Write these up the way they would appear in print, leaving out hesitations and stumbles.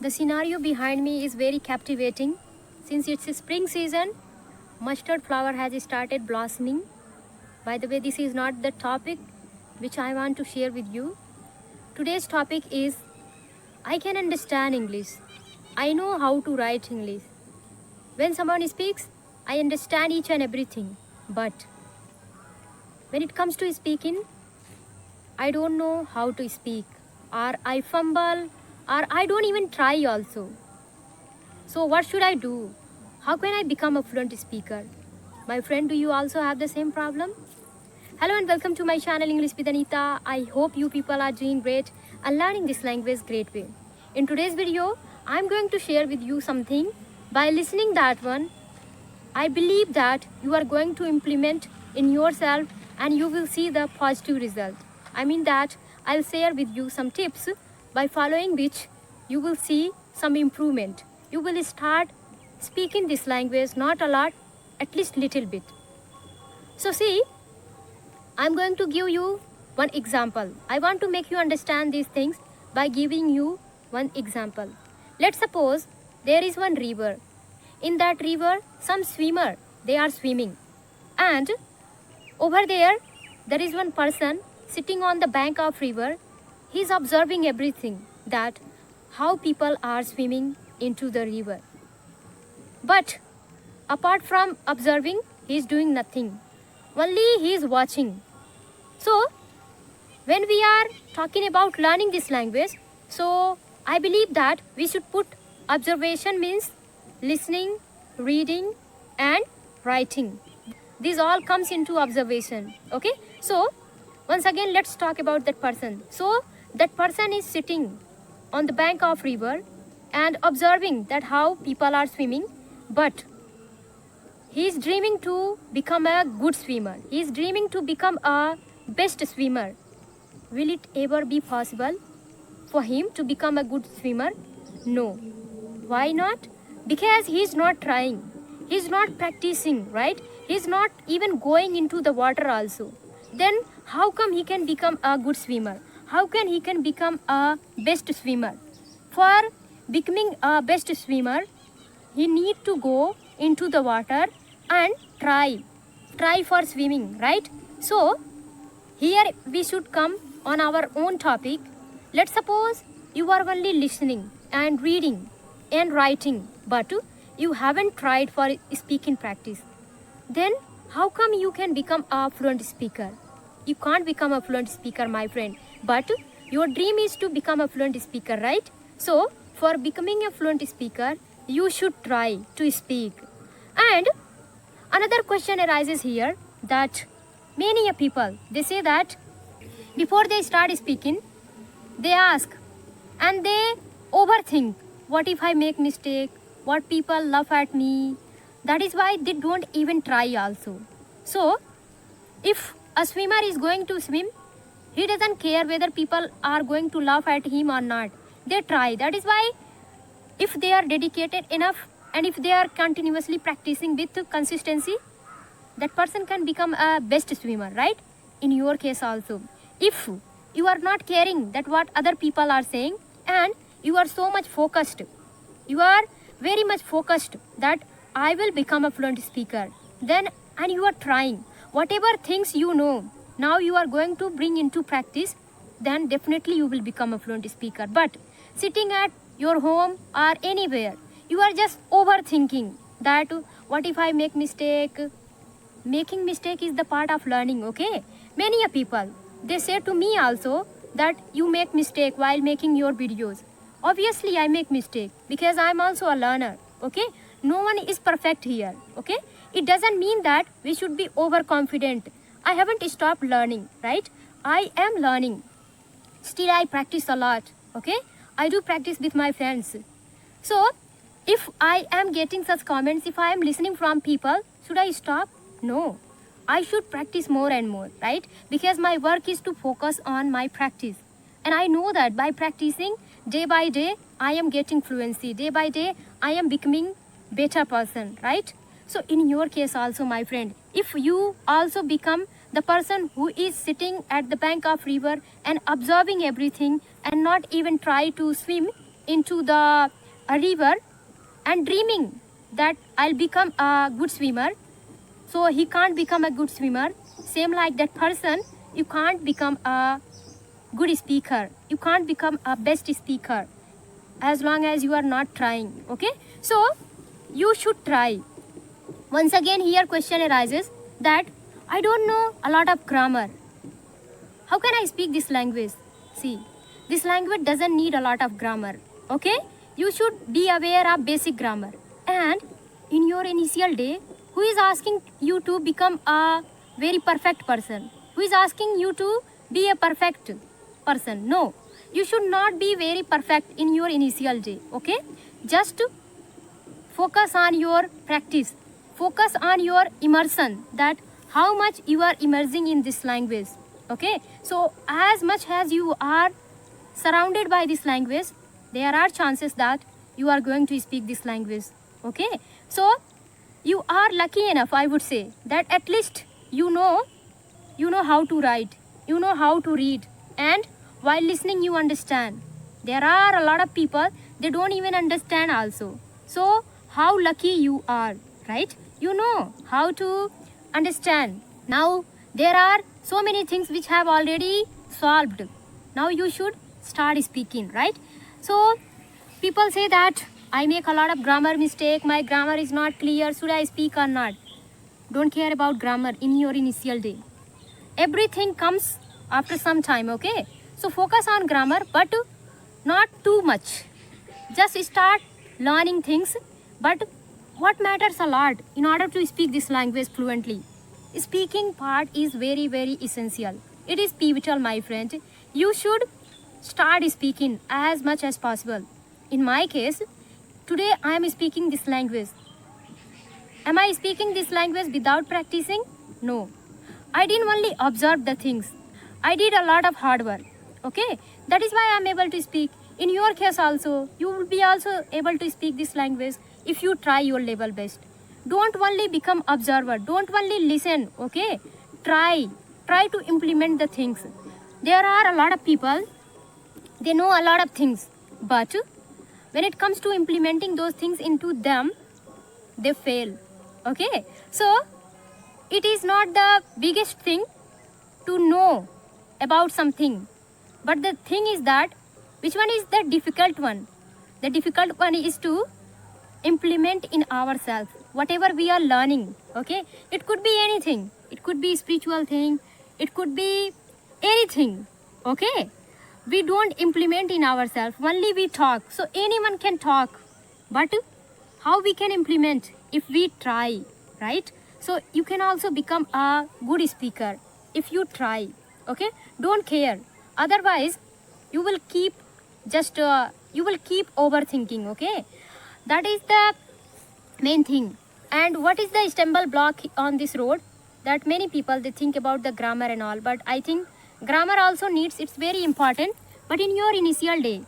The scenario behind me is very captivating. Since it's a spring season, mustard flower has started blossoming. By the way, this is not the topic which I want to share with you. Today's topic is I can understand English. I know how to write English. When someone speaks, I understand each and everything. But when it comes to speaking, I don't know how to speak, or I fumble, or I don't even try also. So what should I do? How can I become a fluent speaker? My friend, do you also have the same problem? Hello and welcome to my channel English with Anita. I hope you people are doing great and learning this language great way. In today's video, I'm going to share with you something. By listening that one, I believe that you are going to implement in yourself and you will see the positive result. I mean that I'll share with you some tips by following which you will see some improvement. You will start speaking this language, not a lot, at least little bit. So see, I'm going to give you one example. I want to make you understand these things by giving you one example. Let's suppose there is one river. In that river, some swimmer, they are swimming. And over there is one person sitting on the bank of river. He is observing everything, that how people are swimming into the river. But apart from observing, he is doing nothing. Only he is watching. So when we are talking about learning this language, so I believe that we should put observation means listening, reading and writing. This all comes into observation. Okay, so once again let's talk about that person. So that person is sitting on the bank of river and observing that how people are swimming, but he is dreaming to become a good swimmer. He is dreaming to become a best swimmer. Will it ever be possible for him to become a good swimmer? No. Why not? Because he is not trying. He is not practicing, right? He is not even going into the water also. Then how come he can become a good swimmer? How can he can become a best swimmer? For becoming a best swimmer, he need to go into the water and try for swimming, right? So here we should come on our own topic. Let's suppose you are only listening and reading and writing, but you haven't tried for speaking practice. Then how come you can become a fluent speaker? You can't become a fluent speaker, my friend, but your dream is to become a fluent speaker, right? So for becoming a fluent speaker, you should try to speak. And another question arises here, that many people, they say that before they start speaking, they ask and they overthink, what if I make mistake? What people laugh at me? That is why they don't even try also. So if a swimmer is going to swim, he doesn't care whether people are going to laugh at him or not. They try. That is why if they are dedicated enough and if they are continuously practicing with consistency, that person can become a best swimmer, right? In your case also, if you are not caring that what other people are saying and you are so much focused, you are very much focused that I will become a fluent speaker, then and you are trying whatever things you know, now you are going to bring into practice, then definitely you will become a fluent speaker. But sitting at your home or anywhere, you are just overthinking that what if I make mistake? Making mistake is the part of learning, okay? Many people, they say to me also that you make mistake while making your videos. Obviously I make mistake because I'm also a learner, okay? No one is perfect here, okay? It doesn't mean that we should be overconfident. I haven't stopped learning, right? I am learning. Still I practice a lot, okay? I do practice with my friends. So if I am getting such comments, if I am listening from people, should I stop? No. I should practice more and more, right? Because my work is to focus on my practice. And I know that by practicing day by day, I am getting fluency. Day by day, I am becoming better person, right? So in your case also, my friend, if you also become the person who is sitting at the bank of river and observing everything and not even try to swim, into the a river and dreaming that I'll become a good swimmer. So he can't become a good swimmer. Same like that person, you can't become a good speaker. You can't become a best speaker as long as you are not trying. Okay, so you should try. Once again here question arises that I don't know a lot of grammar. How can I speak this language? See, this language doesn't need a lot of grammar. Okay, you should be aware of basic grammar. And in your initial day, who is asking you to become a very perfect person? Who is asking you to be a perfect person? No, you should not be very perfect in your initial day. Okay, just focus on your practice, focus on your immersion, that how much you are immersing in this language. Okay, so as much as you are surrounded by this language, there are chances that you are going to speak this language. Okay, so you are lucky enough, I would say, that at least you know how to write, you know how to read, and while listening you understand. There are a lot of people, they don't even understand also. So how lucky you are, right? You know how to understand. Now there are so many things which have already solved. Now you should start speaking, right? So people say that I make a lot of grammar mistake, my grammar is not clear, should I speak or not? Don't care about grammar in your initial day. Everything comes after some time. Okay, so focus on grammar, but not too much. Just start learning things. But what matters a lot in order to speak this language fluently, speaking part is very, very essential. It is pivotal, my friend. You should start speaking as much as possible. In my case, today I am speaking this language. Am I speaking this language without practicing? No. I didn't only observe the things. I did a lot of hard work. Okay, that is why I am able to speak. In your case also, you will be also able to speak this language if you try your level best. Don't only become observer, don't only listen. Okay, try to implement the things. There are a lot of people, they know a lot of things, but when it comes to implementing those things into them, they fail. Okay, so it is not the biggest thing to know about something, but the thing is that which one is the difficult one. The difficult one is to implement in ourselves whatever we are learning. Okay, it could be anything, it could be spiritual thing, it could be anything. Okay, we don't implement in ourselves, only we talk. So anyone can talk, but how we can implement? If we try, right? So you can also become a good speaker if you try. Okay, don't care, otherwise you will keep overthinking. Okay, that is the main thing. And what is the stumble block on this road? That many people, they think about the grammar and all, but I think grammar also needs, it's very important. But in your initial day,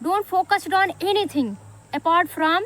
don't focus on anything apart from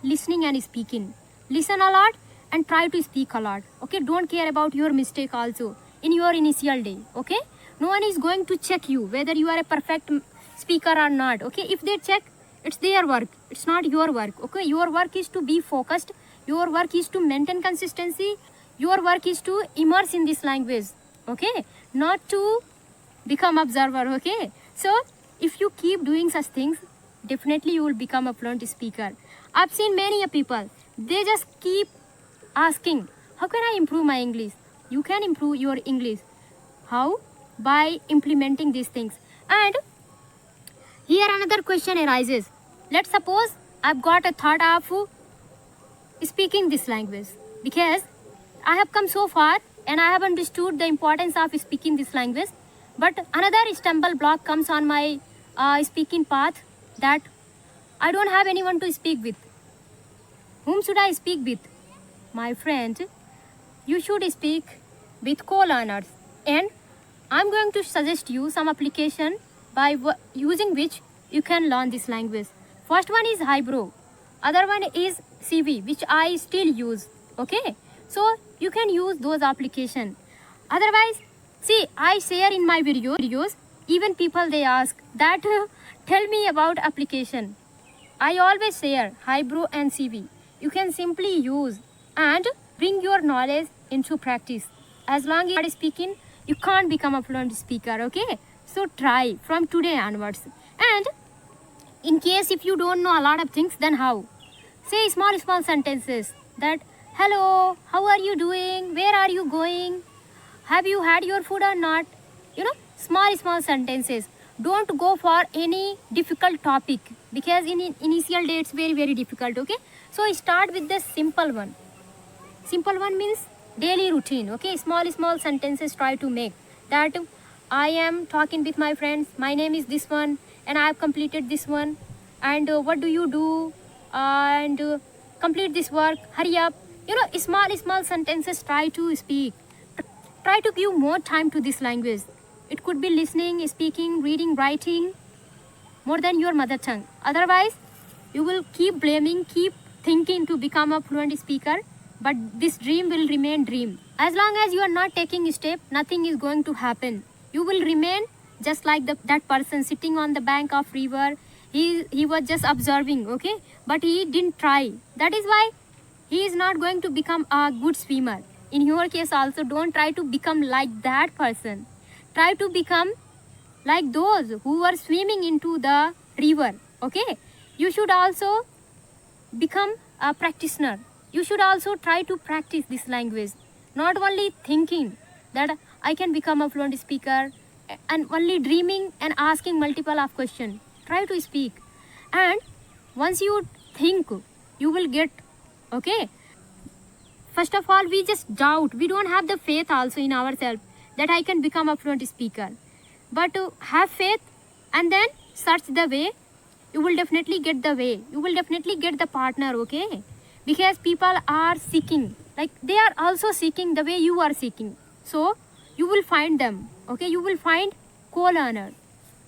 listening and speaking. Listen a lot and try to speak a lot. Okay, don't care about your mistake also in your initial day. Okay, no one is going to check you whether you are a perfect speaker or not. Okay, if they check, it's their work, it's not your work. Okay, your work is to be focused, your work is to maintain consistency, your work is to immerse in this language. Okay, not to become observer. Okay, so if you keep doing such things, definitely you will become a fluent speaker. I've seen many people, they just keep asking, how can I improve my English? You can improve your English. How? By implementing these things. And here another question arises. Let's suppose I've got a thought of speaking this language, because I have come so far and I have understood the importance of speaking this language, but another stumble block comes on my speaking path, that I don't have anyone to speak with. Whom should I speak with? My friend, you should speak with co-learners, and I'm going to suggest you some application by using which you can learn this language. First one is Highbrow, other one is CV, which I still use. Okay, so you can use those application. Otherwise, see, I share in my videos, even people they ask that tell me about application. I always share highbrow and CV. You can simply use and bring your knowledge into practice. As long as you are speaking, you can't become a fluent speaker, okay? So try from today onwards. And in case if you don't know a lot of things, then how? Say small sentences that, hello, how are you doing? Where are you going? Have you had your food or not? You know, small sentences. Don't go for any difficult topic because in initial day it's very difficult, okay? So start with the simple one. Simple one means daily routine, okay? Small sentences try to make that I am talking with my friends, my name is this one and I have completed this one, and what do you do, and complete this work, hurry up. You know, small sentences try to speak. Try to give more time to this language. It could be listening, speaking, reading, writing more than your mother tongue. Otherwise, you will keep blaming, keep thinking to become a fluent speaker, but this dream will remain dream. As long as you are not taking a step, nothing is going to happen. You will remain just like that person sitting on the bank of river. He was just observing, okay? But he didn't try. That is why he is not going to become a good swimmer. In your case also, don't try to become like that person. Try to become like those who were swimming into the river, okay? You should also become a practitioner. You should also try to practice this language. Not only thinking that I can become a fluent speaker and only dreaming and asking multiple of questions. Try to speak. And once you think, you will get, okay? First of all, we just doubt. We don't have the faith also in ourselves that I can become a fluent speaker. But have faith and then search the way. You will definitely get the way. You will definitely get the partner, okay? Because people are seeking. Like they are also seeking the way you are seeking. So you will find them, okay? You will find co-learner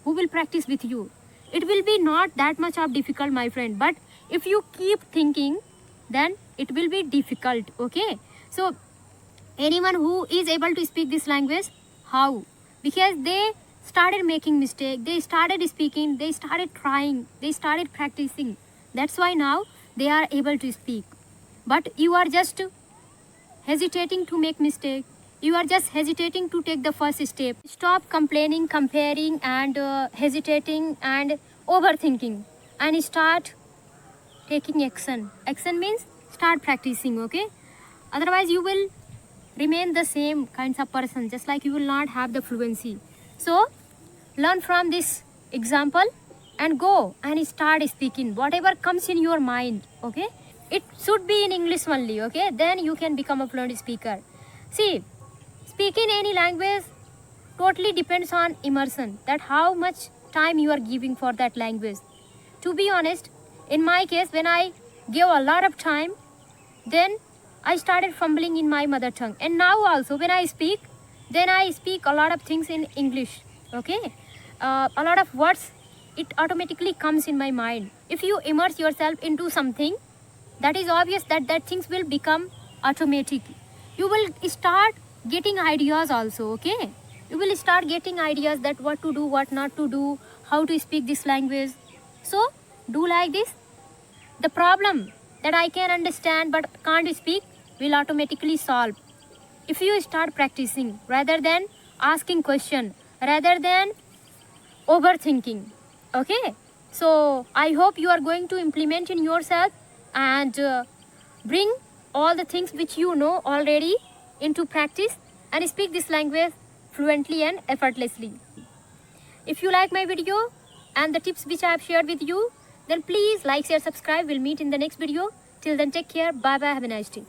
who will practice with you. It will be not that much of difficult, my friend. But if you keep thinking, then it will be difficult, okay? So anyone who is able to speak this language, how? Because they started making mistake, they started speaking, they started trying, they started practicing. That's why now they are able to speak. But you are just hesitating to make mistake. You are just hesitating to take the first step. Stop complaining, comparing and hesitating and overthinking and start taking action. Action means start practicing, okay? Otherwise you will remain the same kinds of person, just like you will not have the fluency. So learn from this example and go and start speaking whatever comes in your mind, okay? It should be in English only, okay? Then you can become a fluent speaker. See, speaking any language totally depends on immersion, that how much time you are giving for that language. To be honest, in my case, when I gave a lot of time, then I started fumbling in my mother tongue. And now also when I speak, then I speak a lot of things in English, okay? A lot of words, it automatically comes in my mind. If you immerse yourself into something, that is obvious that things will become automatic. You will start getting ideas also, okay? You will start getting ideas that what to do, what not to do, how to speak this language. So do like this. The problem that I can understand but can't speak will automatically solve if you start practicing rather than asking question, rather than overthinking, okay? So I hope you are going to implement in yourself and bring all the things which you know already into practice and speak this language fluently and effortlessly. If you like my video and the tips which I have shared with you, then please like, share, subscribe. We'll meet in the next video. Till then, take care. Bye bye. Have a nice day.